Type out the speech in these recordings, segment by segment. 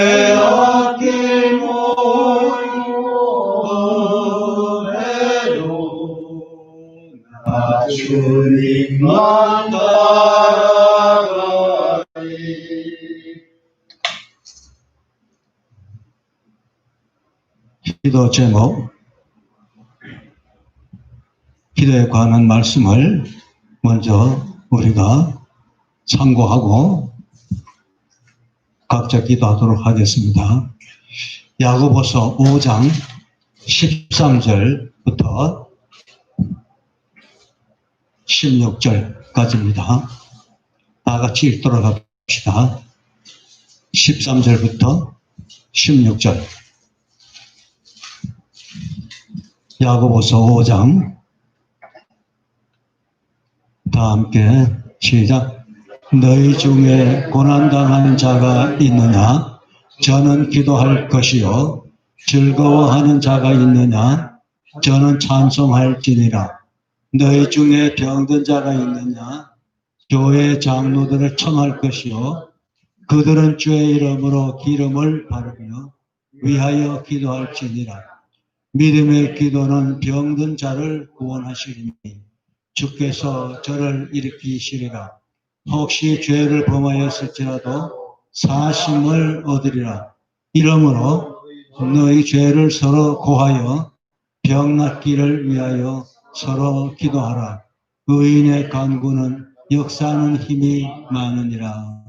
빼앗길 모래로 나 주님만 따라가리. 기도 제목, 기도에 관한 말씀을 먼저 우리가 참고하고 각자 기도하도록 하겠습니다. 야고보서 5장 13절부터 16절까지입니다. 다 같이 읽도록 합시다. 13절부터 16절. 야고보서 5장, 다 함께 시작. 너희 중에 고난당하는 자가 있느냐? 저는 기도할 것이요. 즐거워하는 자가 있느냐? 저는 찬송할지니라. 너희 중에 병든 자가 있느냐? 교회 장로들을 청할 것이요. 그들은 주의 이름으로 기름을 바르며 위하여 기도할지니라. 믿음의 기도는 병든 자를 구원하시리니 주께서 저를 일으키시리라. 혹시 죄를 범하였을지라도 사심을 얻으리라. 이러므로 너희 죄를 서로 고하여 병 낫기를 위하여 서로 기도하라. 의인의 간구는 역사하는 힘이 많으니라.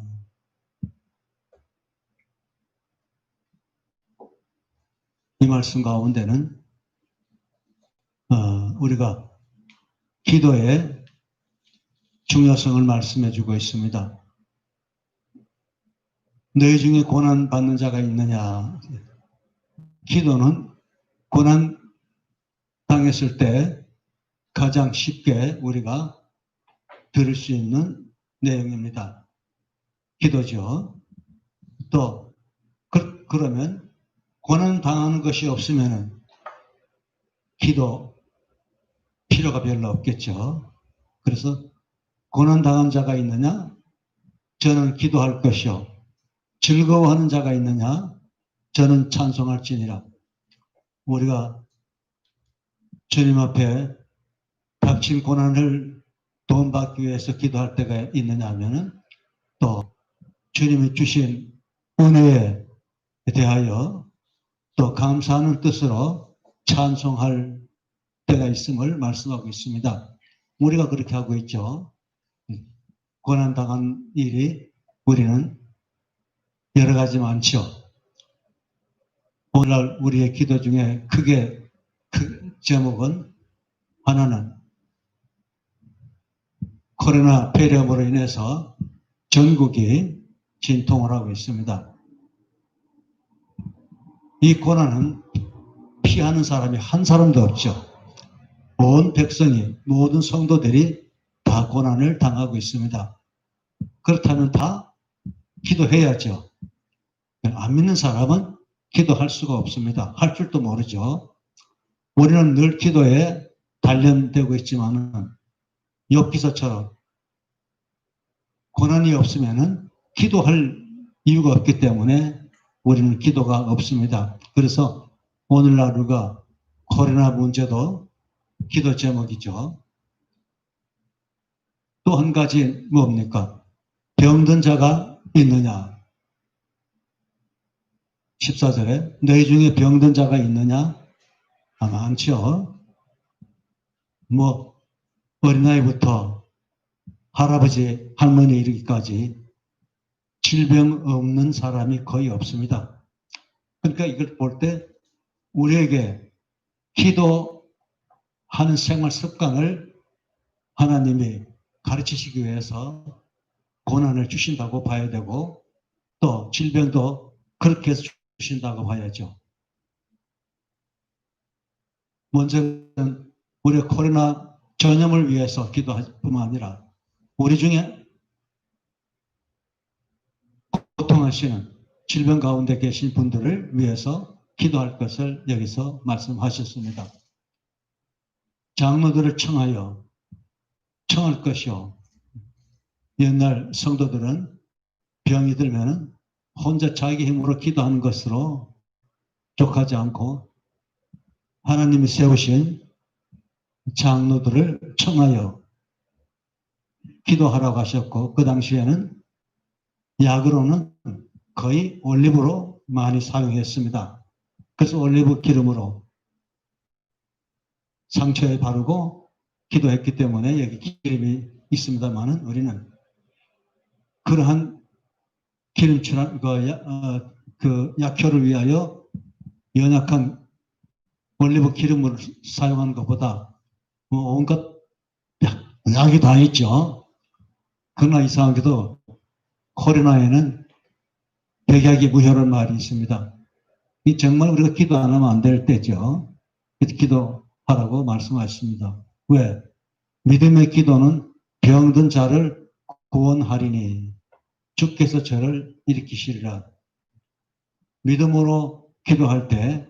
이 말씀 가운데는 우리가 기도의 중요성을 말씀해 주고 있습니다. 너희 중에 고난 받는 자가 있느냐? 기도는 고난 당했을 때 가장 쉽게 우리가 들을 수 있는 내용입니다. 기도죠. 또 그러면 고난 당하는 것이 없으면 기도 필요가 별로 없겠죠. 그래서 고난 당한 자가 있느냐? 저는 기도할 것이요. 즐거워하는 자가 있느냐? 저는 찬송할지니라. 우리가 주님 앞에 닥친 고난을 도움받기 위해서 기도할 때가 있느냐 하면은 또 주님이 주신 은혜에 대하여 또 감사하는 뜻으로 찬송할 때가 있음을 말씀하고 있습니다. 우리가 그렇게 하고 있죠. 고난당한 일이 우리는 여러 가지 많죠. 오늘날 우리의 기도 중에 크게 제목은 하나는 코로나 폐렴으로 인해서 전국이 진통을 하고 있습니다. 이 고난은 피하는 사람이 한 사람도 없죠. 온 백성이, 모든 성도들이 다 고난을 당하고 있습니다. 그렇다면 다 기도해야죠. 안 믿는 사람은 기도할 수가 없습니다. 할 줄도 모르죠. 우리는 늘 기도에 단련되고 있지만은 욥기서처럼 고난이 없으면은 기도할 이유가 없기 때문에 우리는 기도가 없습니다. 그래서 오늘날 우리가 코로나 문제도 기도 제목이죠. 또 한 가지 뭡니까? 병든 자가 있느냐? 14절에 너희 중에 병든 자가 있느냐? 많죠. 어린아이부터 할아버지, 할머니 이르기까지 질병 없는 사람이 거의 없습니다. 그러니까 이걸 볼 때 우리에게 기도하는 생활 습관을 하나님이 가르치시기 위해서 고난을 주신다고 봐야 되고 또 질병도 그렇게 해서 주신다고 봐야죠. 먼저는 우리 코로나 전염을 위해서 기도할 뿐만 아니라 우리 중에 고통하시는 질병 가운데 계신 분들을 위해서 기도할 것을 여기서 말씀하셨습니다. 장로들을 청할 것이요. 옛날 성도들은 병이 들면은 혼자 자기 힘으로 기도하는 것으로 족하지 않고 하나님이 세우신 장로들을 청하여 기도하라고 하셨고, 그 당시에는 약으로는 거의 올리브로 많이 사용했습니다. 그래서 올리브 기름으로 상처에 바르고 기도했기 때문에 여기 기름이 있습니다만은, 우리는 그러한 기름칠한 그 약효를 위하여 연약한 올리브 기름을 사용하는 것보다 온갖 약이 다 있죠. 그러나 이상하게도 코로나에는 백약이 무효라는 말이 있습니다. 이 정말 우리가 기도 안 하면 안 될 때죠. 기도하라고 말씀하셨습니다. 왜? 믿음의 기도는 병든 자를 구원하리니 주께서 저를 일으키시리라. 믿음으로 기도할 때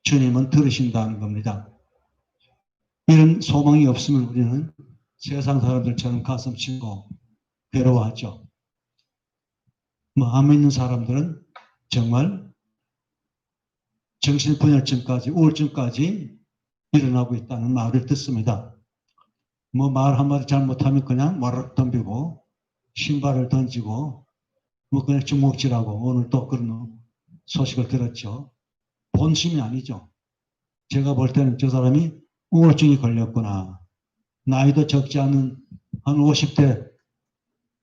주님은 들으신다는 겁니다. 이런 소망이 없으면 우리는 세상 사람들처럼 가슴 치고 괴로워하죠. 암 있는 사람들은 정말 정신분열증까지, 우울증까지 일어나고 있다는 말을 듣습니다. 말 한마디 잘못하면 그냥 와르륵 덤비고 신발을 던지고 그냥 주먹질하고, 오늘 또 그런 소식을 들었죠. 본심이 아니죠. 제가 볼 때는 저 사람이 우울증이 걸렸구나. 나이도 적지 않은 한 50대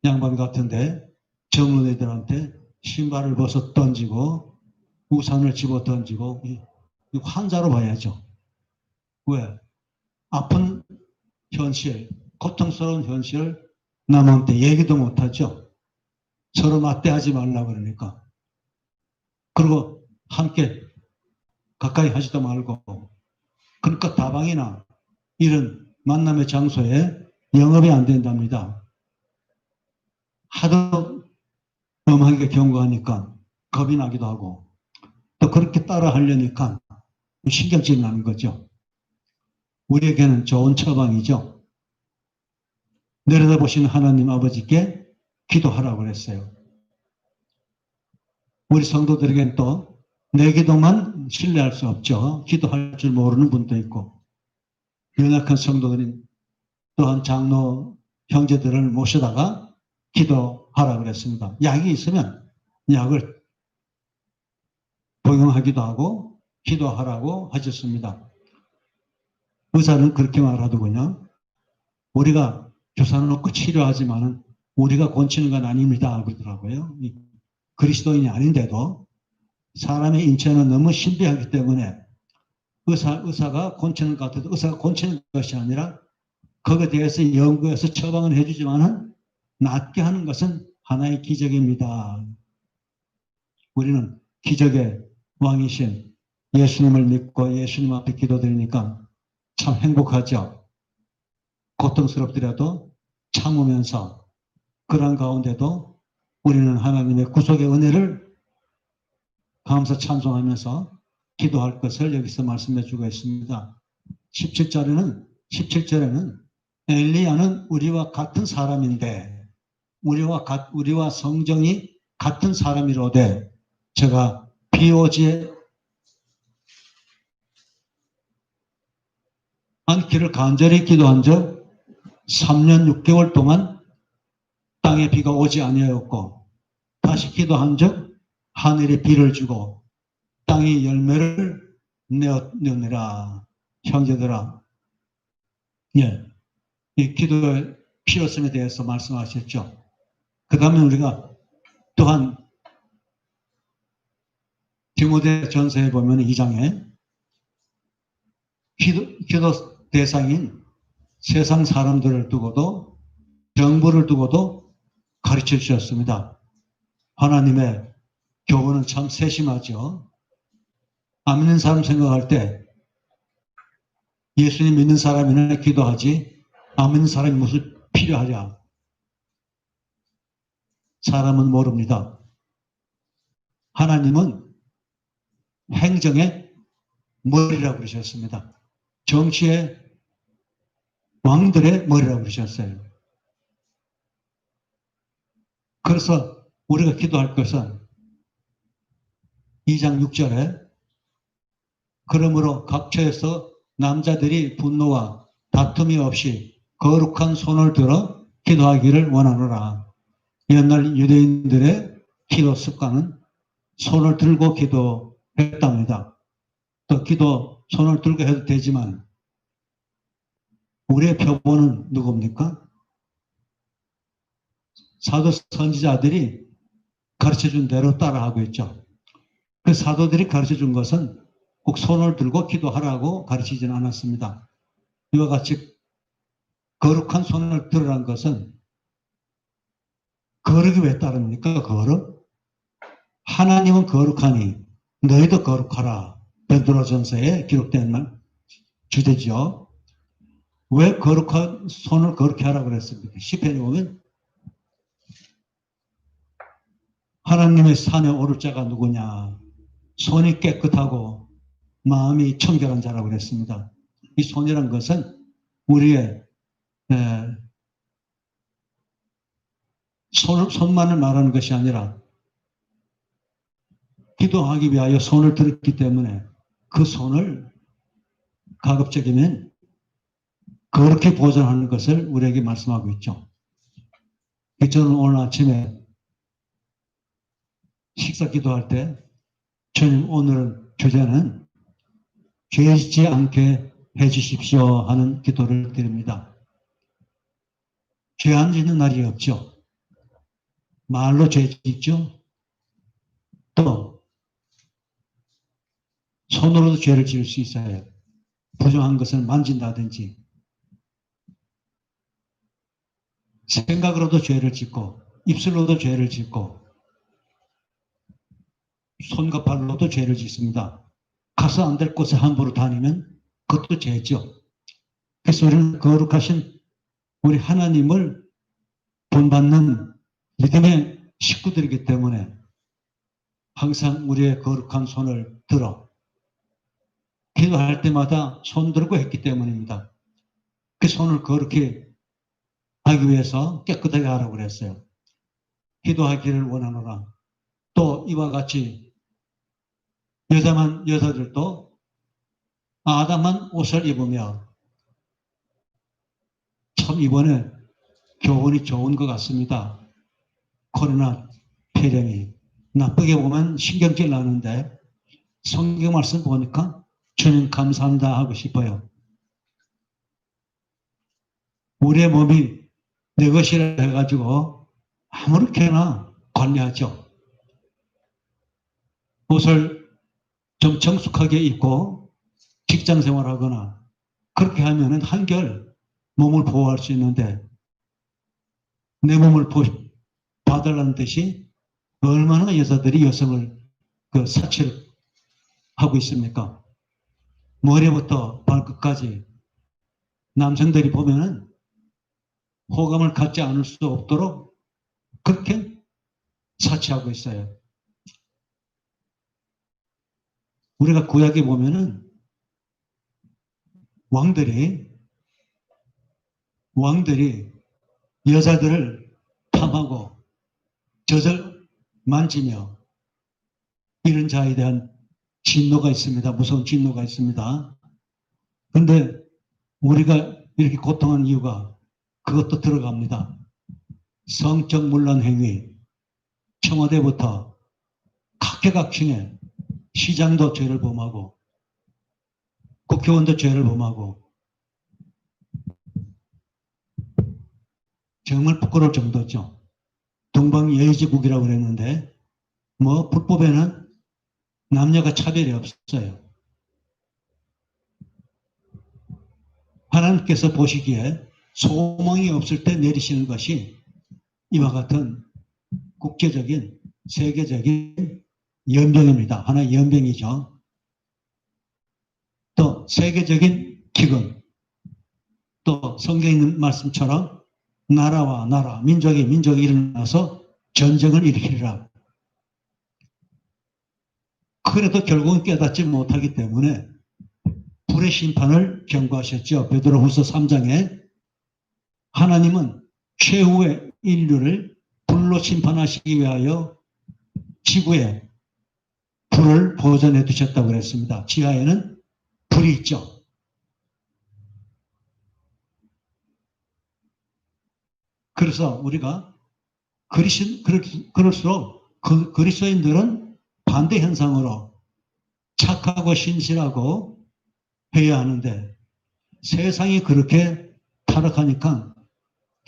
양반 같은데 정론이들한테 신발을 벗어 던지고 우산을 집어 던지고, 환자로 봐야죠. 왜? 아픈 현실, 고통스러운 현실을 남한테 얘기도 못하죠. 서로 맞대하지 말라 그러니까. 그리고 함께 가까이 하지도 말고. 그러니까 다방이나 이런 만남의 장소에 영업이 안 된답니다. 하도 엄하게 경고하니까 겁이 나기도 하고, 또 그렇게 따라 하려니까 신경질이 나는 거죠. 우리에게는 좋은 처방이죠. 내려다보시는 하나님 아버지께 기도하라고 그랬어요. 우리 성도들에게는 또 내 기도만 신뢰할 수 없죠. 기도할 줄 모르는 분도 있고, 연약한 성도들인 또한 장로 형제들을 모셔다가 기도하라고 그랬습니다. 약이 있으면 약을 복용하기도 하고 기도하라고 하셨습니다. 의사는 그렇게 말하더군요. 우리가 주사 놓고 치료하지만은 우리가 고치는 건 아닙니다 그러더라고요. 그리스도인이 아닌데도 사람의 인체는 너무 신비하기 때문에 의사가 고치는 것 같아도 의사가 고치는 것이 아니라 거기에 대해서 연구해서 처방을 해주지만은 낫게 하는 것은 하나의 기적입니다. 우리는 기적의 왕이신 예수님을 믿고 예수님 앞에 기도드리니까 참 행복하죠. 고통스럽더라도 참으면서 그런 가운데도 우리는 하나님의 구속의 은혜를 감사 찬송하면서 기도할 것을 여기서 말씀해 주고 있습니다. 17절에는 엘리야는 우리와 같은 사람인데 우리와 성정이 같은 사람이로되 제가 비 오지 않기를 간절히 기도한 적 3년 6개월 동안 땅에 비가 오지 아니하였고, 다시 기도한 적 하늘이 비를 주고 땅이 열매를 내었느니라. 형제들아, 이 기도의 필요성에 대해서 말씀하셨죠. 그 다음에 우리가 또한 디모데 전서에 보면 2장에 기도 대상인 세상 사람들을 두고도 정부를 두고도 가르쳐 주셨습니다. 하나님의 교훈은 참 세심하죠. 안 믿는 사람 생각할 때 예수님 믿는 사람이나 기도하지 안 믿는 사람이 무슨 필요하냐. 사람은 모릅니다. 하나님은 행정의 머리라고 그러셨습니다. 정치의 왕들의 머리라고 그러셨어요. 그래서 우리가 기도할 것은 2장 6절에 그러므로 각처에서 남자들이 분노와 다툼이 없이 거룩한 손을 들어 기도하기를 원하노라. 옛날 유대인들의 기도 습관은 손을 들고 기도했답니다. 또 기도 손을 들고 해도 되지만 우리의 표본은 누굽니까? 사도 선지자들이 가르쳐준 대로 따라하고 있죠. 그 사도들이 가르쳐준 것은 꼭 손을 들고 기도하라고 가르치지는 않았습니다. 이와 같이 거룩한 손을 들으라는 것은 거룩이 왜 따릅니까? 거룩? 하나님은 거룩하니 너희도 거룩하라. 베드로전서에 기록된 말 주제죠. 왜 거룩한 손을 거룩히 하라고 그랬습니까? 시편에 보면 하나님의 산에 오를 자가 누구냐? 손이 깨끗하고 마음이 청결한 자라고 그랬습니다. 이 손이란 것은 우리의 손만을 말하는 것이 아니라 기도하기 위하여 손을 들었기 때문에 그 손을 가급적이면 그렇게 보존하는 것을 우리에게 말씀하고 있죠. 저는 오늘 아침에 식사 기도할 때 주님 오늘 주제는 죄 짓지 않게 해주십시오 하는 기도를 드립니다. 죄 안 짓는 날이 없죠. 말로 죄 짓죠. 또 손으로도 죄를 지을 수 있어요. 부정한 것을 만진다든지 생각으로도 죄를 짓고 입술로도 죄를 짓고 손과 발로도 죄를 짓습니다. 가서 안 될 곳에 함부로 다니면 그것도 죄죠. 그래서 우리는 거룩하신 우리 하나님을 본받는 믿음의 식구들이기 때문에 항상 우리의 거룩한 손을 들어 기도할 때마다 손 들고 했기 때문입니다. 그 손을 거룩히 하기 위해서 깨끗하게 하라고 그랬어요. 기도하기를 원하노라. 또 이와 같이 여자들도 아담한 옷을 입으며 참 이번에 교훈이 좋은 것 같습니다. 코로나 폐렴이 나쁘게 보면 신경질 나는데 성경 말씀 보니까 주님 감사합니다 하고 싶어요. 우리의 몸이 내 것이라 해가지고 아무렇게나 관리하죠. 옷을 좀 정숙하게 입고 직장 생활하거나 그렇게 하면은 한결 몸을 보호할 수 있는데 내 몸을 봐달라는 뜻이 얼마나 여자들이 여성을 사치를 하고 있습니까? 머리부터 발끝까지 남성들이 보면은 호감을 갖지 않을 수 없도록 그렇게 사치하고 있어요. 우리가 구약에 보면은 왕들이 여자들을 탐하고 젖을 만지며 이런 자에 대한 진노가 있습니다. 무서운 진노가 있습니다. 그런데 우리가 이렇게 고통하는 이유가 그것도 들어갑니다. 성적 문란 행위, 청와대부터 각계각층에 시장도 죄를 범하고 국회의원도 죄를 범하고 정말 부끄러울 정도죠. 동방예의지국이라고 그랬는데 불법에는 남녀가 차별이 없어요. 하나님께서 보시기에 소망이 없을 때 내리시는 것이 이와 같은 국제적인 세계적인 연병입니다. 하나의 연병이죠. 또 세계적인 기근, 또 성경에 있는 말씀처럼 나라와 나라, 민족이 일어나서 전쟁을 일으키리라. 그래도 결국은 깨닫지 못하기 때문에 불의 심판을 경고하셨죠. 베드로후서 3장에 하나님은 최후의 인류를 불로 심판하시기 위하여 지구에 불을 보존해 두셨다고 그랬습니다. 지하에는 불이 있죠. 그래서 우리가 그럴수록 그리스도인들은 반대 현상으로 착하고 신실하고 해야 하는데 세상이 그렇게 타락하니까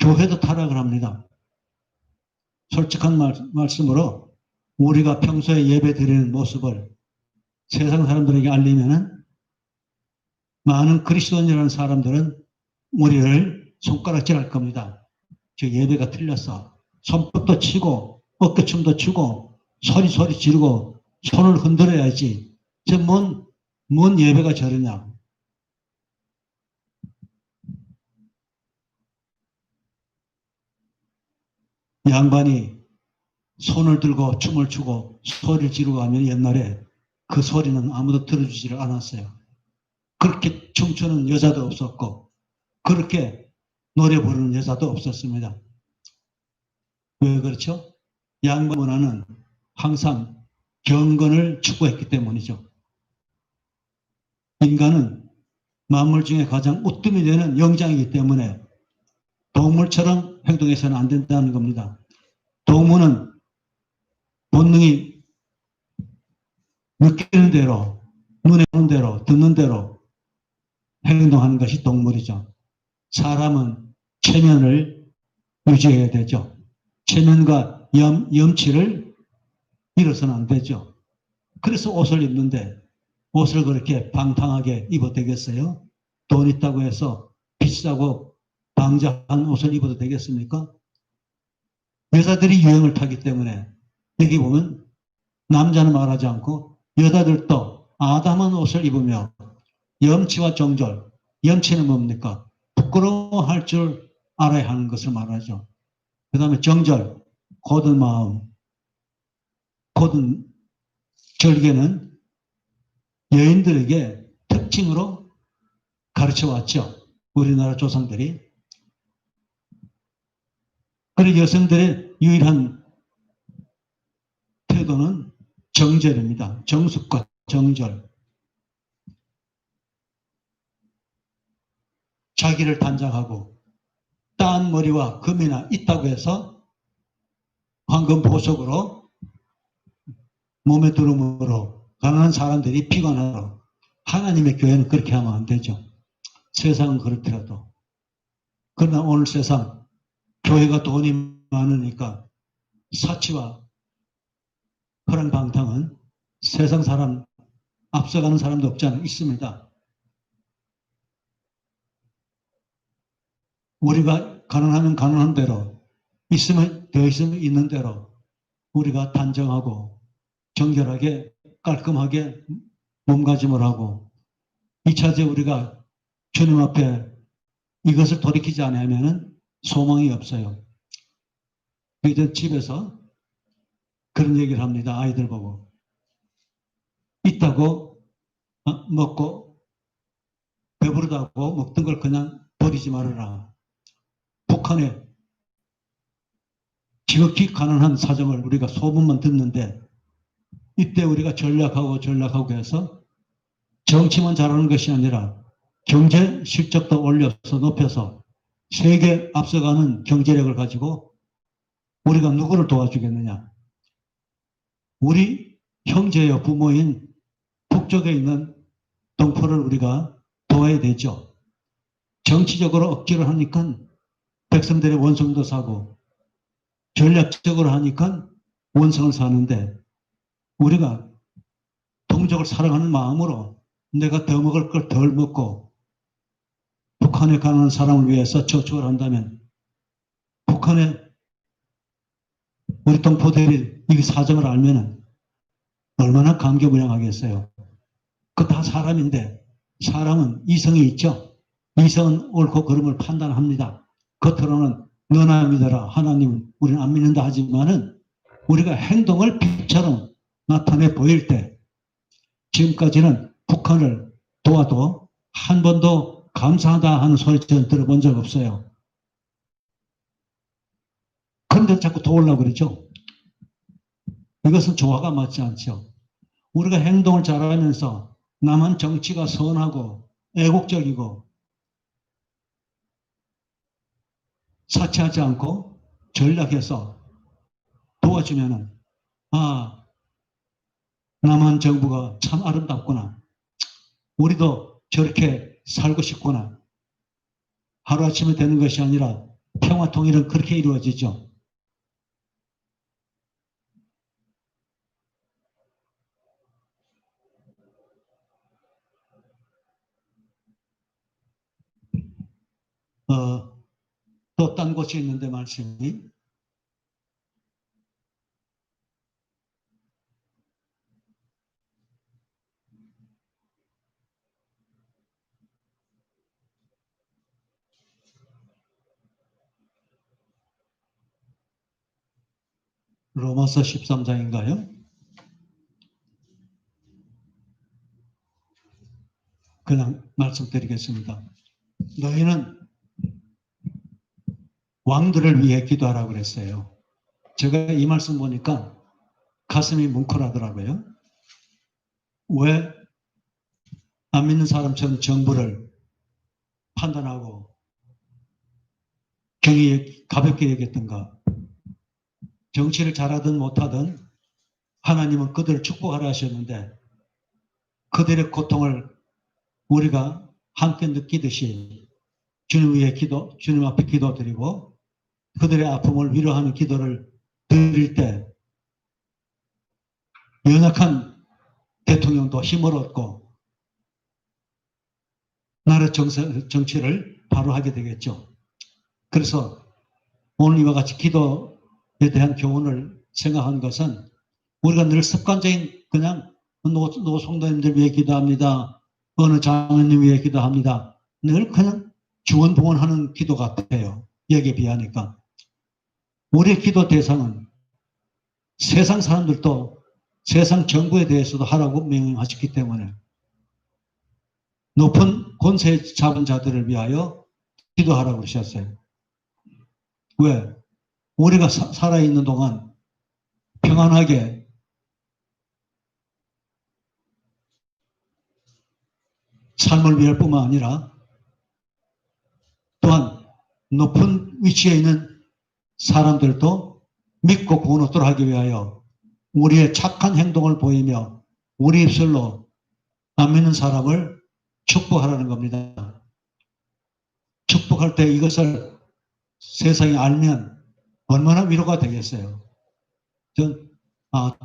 교회도 타락을 합니다. 솔직한 말씀으로 우리가 평소에 예배 드리는 모습을 세상 사람들에게 알리면은 많은 그리스도인이라는 사람들은 우리를 손가락질할 겁니다. 저 예배가 틀렸어. 손뼉도 치고 어깨춤도 추고 소리 지르고 손을 흔들어야지. 저 뭔 예배가 저러냐. 양반이 손을 들고 춤을 추고 소리를 지르고 하면 옛날에 그 소리는 아무도 들어주지를 않았어요. 그렇게 춤추는 여자도 없었고 그렇게 노래 부르는 여자도 없었습니다. 왜 그렇죠? 양반 문화는 항상 경건을 추구했기 때문이죠. 인간은 만물 중에 가장 우뜸이 되는 영장이기 때문에 동물처럼 행동해서는 안 된다는 겁니다. 동물은 본능이 느끼는 대로, 눈에 보는 대로, 듣는 대로 행동하는 것이 동물이죠. 사람은 체면을 유지해야 되죠. 체면과 염치를 잃어서는 안 되죠. 그래서 옷을 입는데 옷을 그렇게 방탕하게 입어도 되겠어요? 돈 있다고 해서 비싸고 방자한 옷을 입어도 되겠습니까? 여자들이 유행을 타기 때문에 여기 보면 남자는 말하지 않고 여자들도 아담한 옷을 입으며 염치와 정절, 염치는 뭡니까? 부끄러워할 줄 알아야 하는 것을 말하죠. 그 다음에 정절, 고든 마음, 고든 절개는 여인들에게 특징으로 가르쳐 왔죠. 우리나라 조상들이. 그리고 여성들의 유일한 태도는 정절입니다. 정숙과 정절. 자기를 단장하고 따은 머리와 금이나 있다고 해서 황금 보석으로 몸에 두름으로 가난한 사람들이 피곤하도록 하나님의 교회는 그렇게 하면 안 되죠. 세상은 그렇더라도. 그러나 오늘 세상 교회가 돈이 많으니까 사치와 허랑방탕은 세상 사람 앞서가는 사람도 없지 않아 있습니다. 우리가 가난하면 가난한 대로 있으면 더 있으면 있는 대로 우리가 단정하고 정결하게 깔끔하게 몸가짐을 하고 2차제 우리가 주님 앞에 이것을 돌이키지 않으면 소망이 없어요. 이제 집에서 그런 얘기를 합니다. 아이들 보고. 있다고 먹고 배부르다고 먹던 걸 그냥 버리지 말아라. 북한의 지극히 가난한 사정을 우리가 소문만 듣는데 이때 우리가 전략하고 해서 정치만 잘하는 것이 아니라 경제 실적도 올려서 높여서 세계 앞서가는 경제력을 가지고 우리가 누구를 도와주겠느냐. 우리 형제여 부모인 북쪽에 있는 동포를 우리가 도와야 되죠. 정치적으로 억지를 하니까 백성들의 원성도 사고 전략적으로 하니까 원성을 사는데 우리가 동족을 사랑하는 마음으로 내가 더 먹을 걸 덜 먹고 북한에 가는 사람을 위해서 저축을 한다면 북한에 우리 동포들이 이 사정을 알면은 얼마나 감개무량하겠어요. 그 다 사람인데 사람은 이성이 있죠. 이성은 옳고 그름을 판단합니다. 겉으로는 너나 믿어라. 하나님은 우리는 안 믿는다 하지만은 우리가 행동을 빛처럼 나타내 보일 때 지금까지는 북한을 도와도 한 번도 감사하다 하는 소리 저는 들어본 적 없어요. 그런데 자꾸 도우려고 그러죠. 이것은 조화가 맞지 않죠. 우리가 행동을 잘하면서 남한 정치가 선하고 애국적이고 사치하지 않고 전략해서 도와주면은, 아, 남한 정부가 참 아름답구나. 우리도 저렇게 살고 싶구나. 하루아침에 되는 것이 아니라 평화 통일은 그렇게 이루어지죠. 또 딴 곳이 있는데 말씀이 로마서 13장인가요? 그냥 말씀드리겠습니다. 너희는 왕들을 위해 기도하라고 그랬어요. 제가 이 말씀 보니까 가슴이 뭉클하더라고요. 왜 안 믿는 사람처럼 정부를 판단하고 가볍게 얘기했던가. 정치를 잘하든 못하든 하나님은 그들을 축복하라 하셨는데 그들의 고통을 우리가 함께 느끼듯이 주님 앞에 기도드리고 그들의 아픔을 위로하는 기도를 드릴 때 연약한 대통령도 힘을 얻고 나라 정치를 바로 하게 되겠죠. 그래서 오늘 이와 같이 기도에 대한 교훈을 생각한 것은 우리가 늘 습관적인 그냥 노송도님들 위해 기도합니다. 어느 장로님 위해 기도합니다. 늘 그냥 주원봉원하는 기도 같아요. 여기에 비하니까. 우리의 기도 대상은 세상 사람들도 세상 정부에 대해서도 하라고 명령하셨기 때문에 높은 권세 잡은 자들을 위하여 기도하라고 그러셨어요. 왜? 우리가 살아있는 동안 평안하게 삶을 위할 뿐만 아니라 또한 높은 위치에 있는 사람들도 믿고 구원 얻도록 하기 위하여 우리의 착한 행동을 보이며 우리 입술로 안 믿는 사람을 축복하라는 겁니다. 축복할 때 이것을 세상이 알면 얼마나 위로가 되겠어요. 전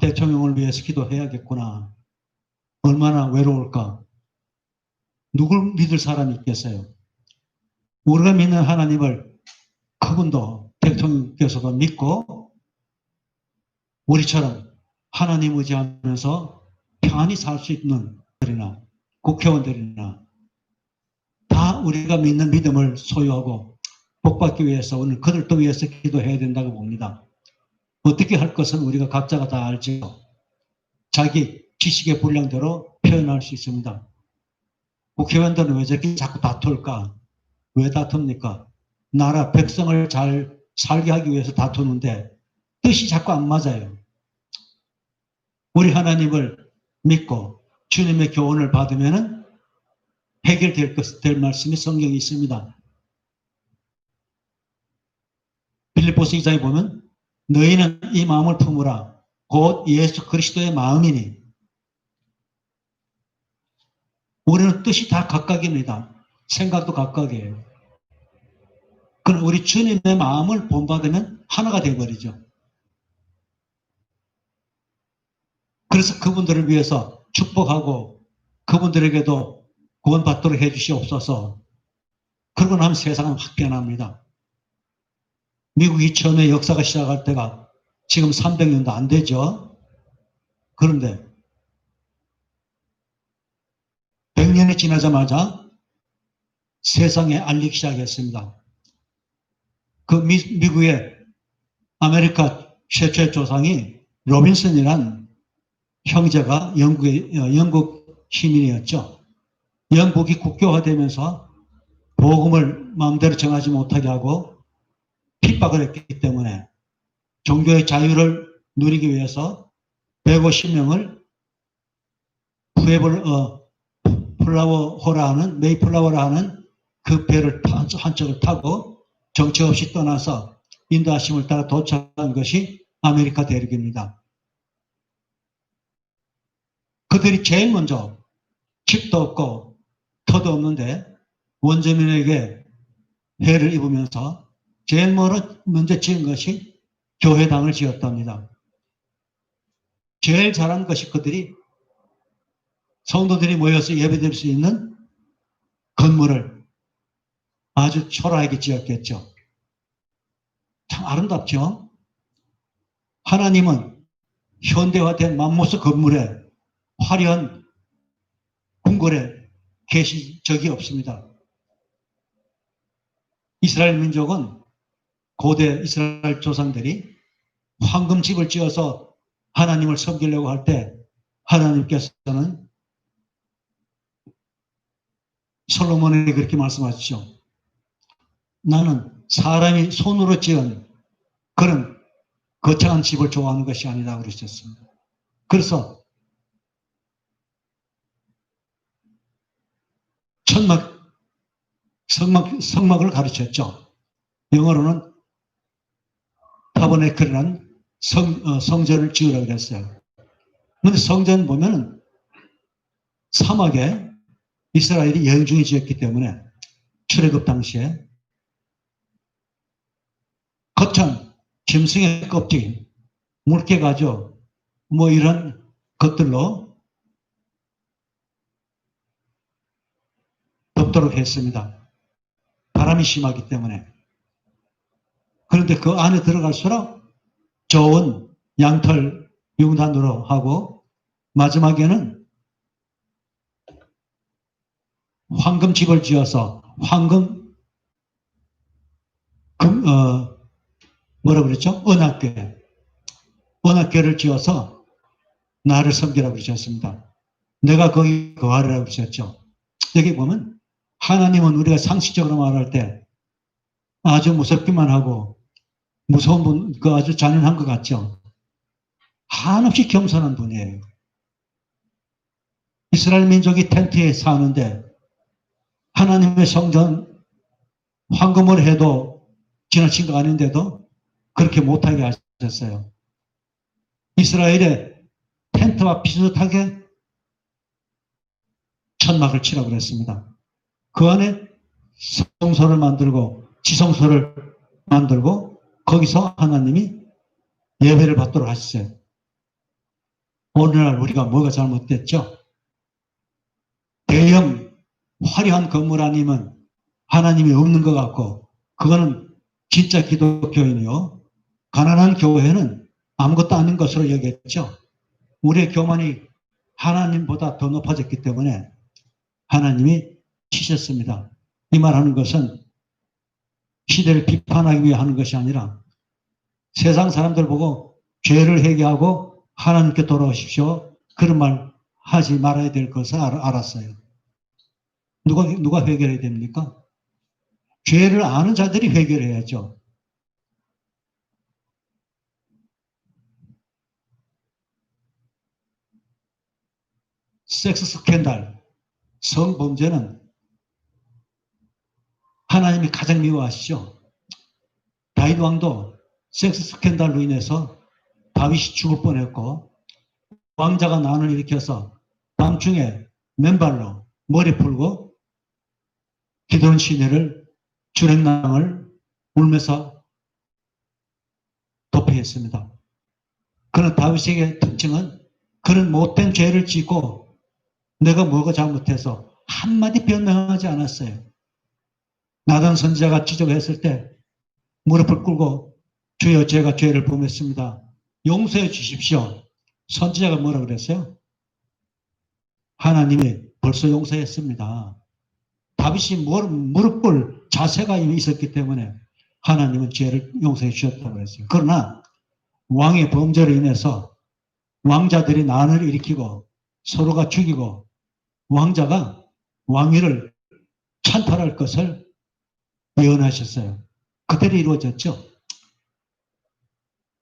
대통령을 위해서 기도해야겠구나. 얼마나 외로울까. 누굴 믿을 사람이 있겠어요. 우리가 믿는 하나님을 그분도 대통령께서도 믿고 우리처럼 하나님 의지하면서 평안히 살 수 있는 분들이나 국회의원들이나 다 우리가 믿는 믿음을 소유하고 복받기 위해서 오늘 그들도 위해서 기도해야 된다고 봅니다. 어떻게 할 것은 우리가 각자가 다 알죠. 자기 지식의 분량대로 표현할 수 있습니다. 국회의원들은 왜 저렇게 자꾸 다툴까? 왜 다툽니까? 나라 백성을 잘 살게 하기 위해서 다투는데 뜻이 자꾸 안 맞아요. 우리 하나님을 믿고 주님의 교훈을 받으면 해결될 말씀이 성경에 있습니다. 빌립보서 2장에 보면 너희는 이 마음을 품으라. 곧 예수 그리스도의 마음이니. 우리는 뜻이 다 각각입니다. 생각도 각각이에요. 그럼 우리 주님의 마음을 본받으면 하나가 되어버리죠. 그래서 그분들을 위해서 축복하고 그분들에게도 구원받도록 해주시옵소서. 그러고 나면 세상은 확 변합니다. 미국이 처음에 역사가 시작할 때가 지금 300년도 안 되죠. 그런데 100년이 지나자마자 세상에 알리기 시작했습니다. 그 미국의 아메리카 최초의 조상이 로빈슨이란 형제가 영국 시민이었죠. 영국이 국교화되면서 복음을 마음대로 정하지 못하게 하고 핍박을 했기 때문에 종교의 자유를 누리기 위해서 150명을 플라워호라 하는, 메이플라워라 하는 그 배를 한 척을 타고 정처 없이 떠나서 인도하심을 따라 도착한 것이 아메리카 대륙입니다. 그들이 제일 먼저 집도 없고 터도 없는데 원주민에게 해를 입으면서 제일 먼저 지은 것이 교회당을 지었답니다. 제일 잘한 것이 그들이 성도들이 모여서 예배드릴 수 있는 건물을 아주 초라하게 지었겠죠. 참 아름답죠. 하나님은 현대화된 맘모스 건물에 화려한 궁궐에 계신 적이 없습니다. 이스라엘 민족은 고대 이스라엘 조상들이 황금집을 지어서 하나님을 섬기려고 할 때 하나님께서는 솔로몬에게 그렇게 말씀하시죠. 나는 사람이 손으로 지은 그런 거창한 집을 좋아하는 것이 아니다 그러셨습니다. 그래서 성막을 가르쳤죠. 영어로는 타버네클이라는 성전을 지으라고 그랬어요. 그런데 성전 보면은 사막에 이스라엘이 여행 중에 지었기 때문에 출애굽 당시에 거창 짐승의 껍질, 물개가죠. 뭐 이런 것들로 덮도록 했습니다. 바람이 심하기 때문에. 그런데 그 안에 들어갈수록 좋은 양털 융단으로 하고 마지막에는 황금집을 지어서 뭐라고 그랬죠? 언약궤를 지어서 나를 섬기라고 그러셨습니다. 내가 거기 거하리라고 그러셨죠. 여기 보면 하나님은 우리가 상식적으로 말할 때 아주 무섭기만 하고 무서운 분, 아주 잔인한 것 같죠. 한없이 겸손한 분이에요. 이스라엘 민족이 텐트에 사는데 하나님의 성전 황금을 해도 지나친 거 아닌데도 그렇게 못하게 하셨어요. 이스라엘의 텐트와 비슷하게 천막을 치라고 그랬습니다. 그 안에 성소를 만들고 지성소를 만들고 거기서 하나님이 예배를 받도록 하셨어요. 오늘날 우리가 뭐가 잘못됐죠? 대형 화려한 건물 아니면 하나님이 없는 것 같고 그거는 진짜 기독교인이요. 가난한 교회는 아무것도 아닌 것으로 여겼죠. 우리의 교만이 하나님보다 더 높아졌기 때문에 하나님이 치셨습니다. 이 말하는 것은 시대를 비판하기 위해 하는 것이 아니라 세상 사람들 보고 죄를 회개하고 하나님께 돌아오십시오. 그런 말 하지 말아야 될 것을 알았어요. 누가 회개해야 됩니까? 죄를 아는 자들이 회개를 해야죠. 섹스 스캔들, 성범죄는 하나님이 가장 미워하시죠. 다윗 왕도 섹스 스캔들로 인해서 다윗이 죽을 뻔했고 왕자가 난을 일으켜서 밤중에 맨발로 머리 풀고 기드론 시내를 주랭랑을 울면서 도피했습니다. 그런 다윗에게 특징은 그런 못된 죄를 짓고 내가 뭐가 잘못해서 한마디 변명하지 않았어요. 나단 선지자가 지적했을 때 무릎을 꿇고 주여 제가 죄를 범했습니다. 용서해 주십시오. 선지자가 뭐라 그랬어요? 하나님이 벌써 용서했습니다. 다윗이 무릎 꿇을 자세가 이미 있었기 때문에 하나님은 죄를 용서해 주셨다고 했어요. 그러나 왕의 범죄로 인해서 왕자들이 난을 일으키고 서로가 죽이고 왕자가 왕위를 찬탈할 것을 예언하셨어요. 그대로 이루어졌죠.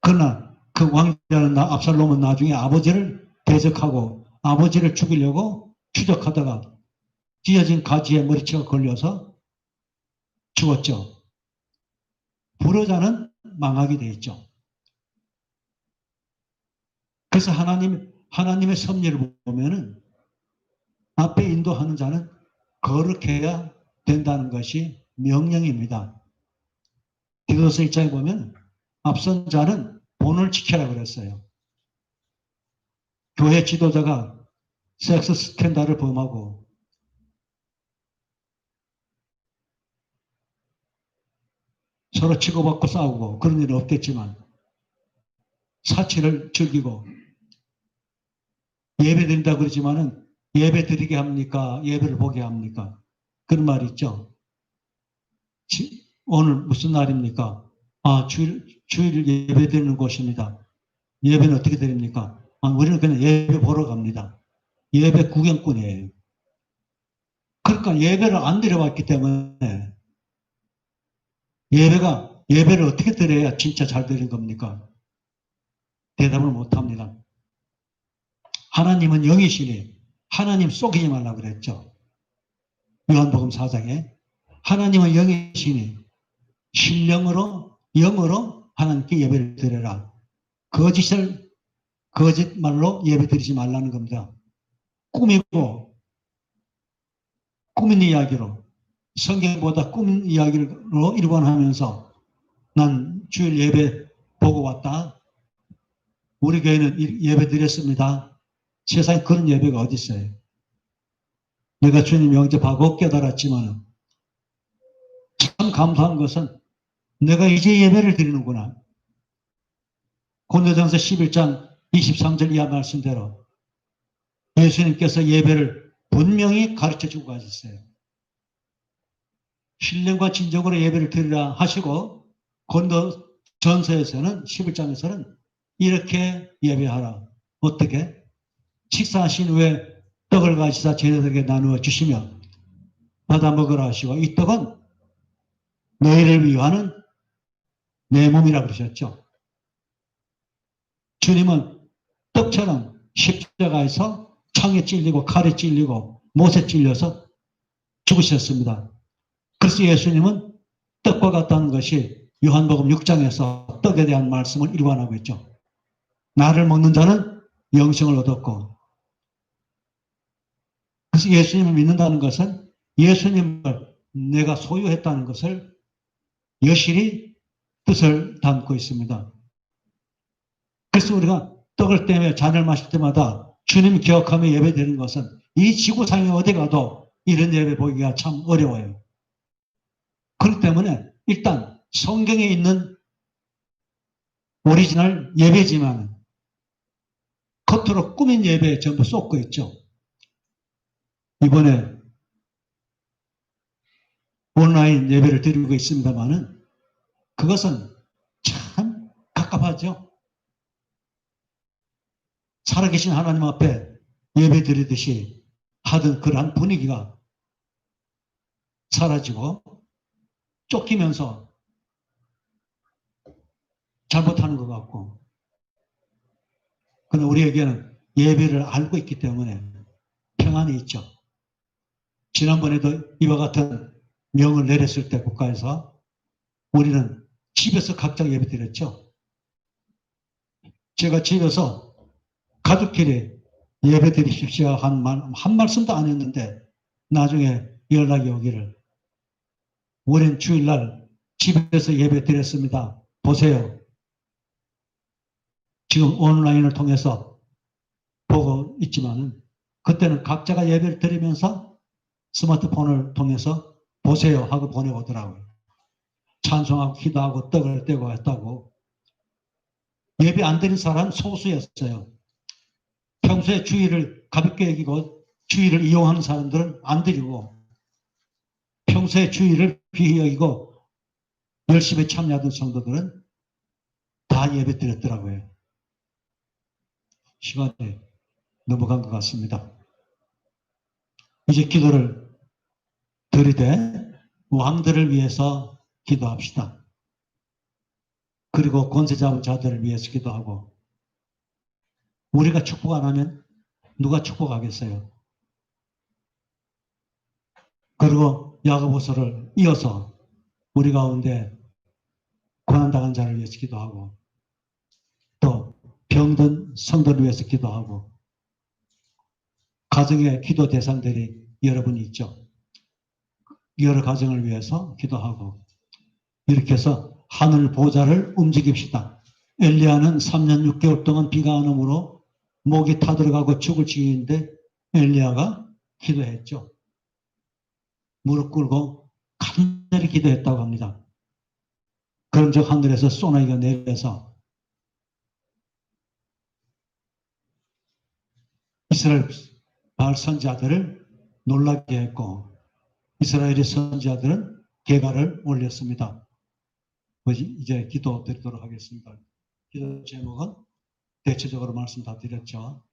그러나 그 왕자는 압살롬은 나중에 아버지를 대적하고 아버지를 죽이려고 추적하다가 찢어진 가지에 머리채가 걸려서 죽었죠. 불효자는 망하게 돼 있죠. 그래서 하나님의 섭리를 보면은 앞에 인도하는 자는 거룩해야 된다는 것이 명령입니다. 디도서 1장에 보면 앞선 자는 본을 지켜라 그랬어요. 교회 지도자가 섹스 스캔들을 범하고 서로 치고받고 싸우고 그런 일은 없겠지만 사치를 즐기고 예배 드린다 그러지만은 예배 드리게 합니까? 예배를 보게 합니까? 그런 말이 있죠. 오늘 무슨 날입니까? 아, 주일 예배 드리는 곳입니다. 예배는 어떻게 드립니까? 아, 우리는 그냥 예배 보러 갑니다. 예배 구경꾼이에요. 그러니까 예배를 안 드려봤기 때문에 예배를 어떻게 드려야 진짜 잘 드린 겁니까? 대답을 못 합니다. 하나님은 영이시니 하나님 속이지 말라 그랬죠. 요한복음 4장에 하나님은 영이시니 신령으로 영으로 하나님께 예배를 드려라. 거짓말로 예배 드리지 말라는 겁니다. 꾸민 이야기로 성경보다 꾸민 이야기로 일관하면서 난 주일 예배 보고 왔다. 우리 교회는 예배 드렸습니다. 세상에 그런 예배가 어디 있어요? 내가 주님 영접하고 깨달았지만 참 감사한 것은 내가 이제 예배를 드리는구나. 고린도전서 11장 23절 이하 말씀대로 예수님께서 예배를 분명히 가르쳐주고 가셨어요. 신령과 진정으로 예배를 드리라 하시고 고린도전서에서는 11장에서는 이렇게 예배하라. 어떻게? 식사하신 후에 떡을 가지사 제자들에게 나누어 주시며 받아 먹으라 하시고 이 떡은 너희를 위하는 내 몸이라 그러셨죠. 주님은 떡처럼 십자가에서 창에 찔리고 칼에 찔리고 못에 찔려서 죽으셨습니다. 그래서 예수님은 떡과 같다는 것이 요한복음 6장에서 떡에 대한 말씀을 일관하고 있죠. 나를 먹는 자는 영생을 얻었고 그래서 예수님을 믿는다는 것은 예수님을 내가 소유했다는 것을 여실히 뜻을 담고 있습니다. 그래서 우리가 떡을 떼며 잔을 마실 때마다 주님 기억하며 예배드리는 것은 이 지구상에 어디 가도 이런 예배 보기가 참 어려워요. 그렇기 때문에 일단 성경에 있는 오리지널 예배지만 겉으로 꾸민 예배에 전부 쏟고 있죠. 이번에 온라인 예배를 드리고 있습니다만은 그것은 참 갑갑하죠. 살아계신 하나님 앞에 예배 드리듯이 하던 그러한 분위기가 사라지고 쫓기면서 잘못하는 것 같고 그러나 우리에게는 예배를 알고 있기 때문에 평안이 있죠. 지난번에도 이와 같은 명을 내렸을 때 국가에서 우리는 집에서 각자 예배 드렸죠. 제가 집에서 가족끼리 예배 드리십시오 한 말씀도 안 했는데 나중에 연락이 오기를 우린 주일날 집에서 예배 드렸습니다. 보세요. 지금 온라인을 통해서 보고 있지만 그때는 각자가 예배를 드리면서 스마트폰을 통해서 보세요 하고 보내오더라고요. 찬송하고 기도하고 떡을 떼고 했다고. 예배 안 드린 사람은 소수였어요. 평소에 주일을 가볍게 여기고 주일을 이용하는 사람들은 안 드리고 평소에 주일을 귀히 여기고 열심히 참여하던 성도들은 다 예배 드렸더라고요. 시간이 넘어간 것 같습니다. 이제 기도를 드리되 왕들을 위해서 기도합시다. 그리고 권세 잡은 자들을 위해서 기도하고 우리가 축복 안 하면 누가 축복하겠어요? 그리고 야고보서를 이어서 우리 가운데 고난당한 자를 위해서 기도하고 또 병든 성도를 위해서 기도하고 가정의 기도 대상들이 여러분이 있죠. 여러 가정을 위해서 기도하고 이렇게 해서 하늘 보좌를 움직입시다. 엘리야는 3년 6개월 동안 비가 안 오므로 목이 타들어가고 죽을 지경인데 엘리야가 기도했죠. 무릎 꿇고 간절히 기도했다고 합니다. 그런 즉 하늘에서 소나기가 내려서 이스라엘 바알 선지자들을 놀라게 했고 이스라엘의 선지자들은 개가를 올렸습니다. 이제 기도 드리도록 하겠습니다. 기도 제목은 대체적으로 말씀 다 드렸죠.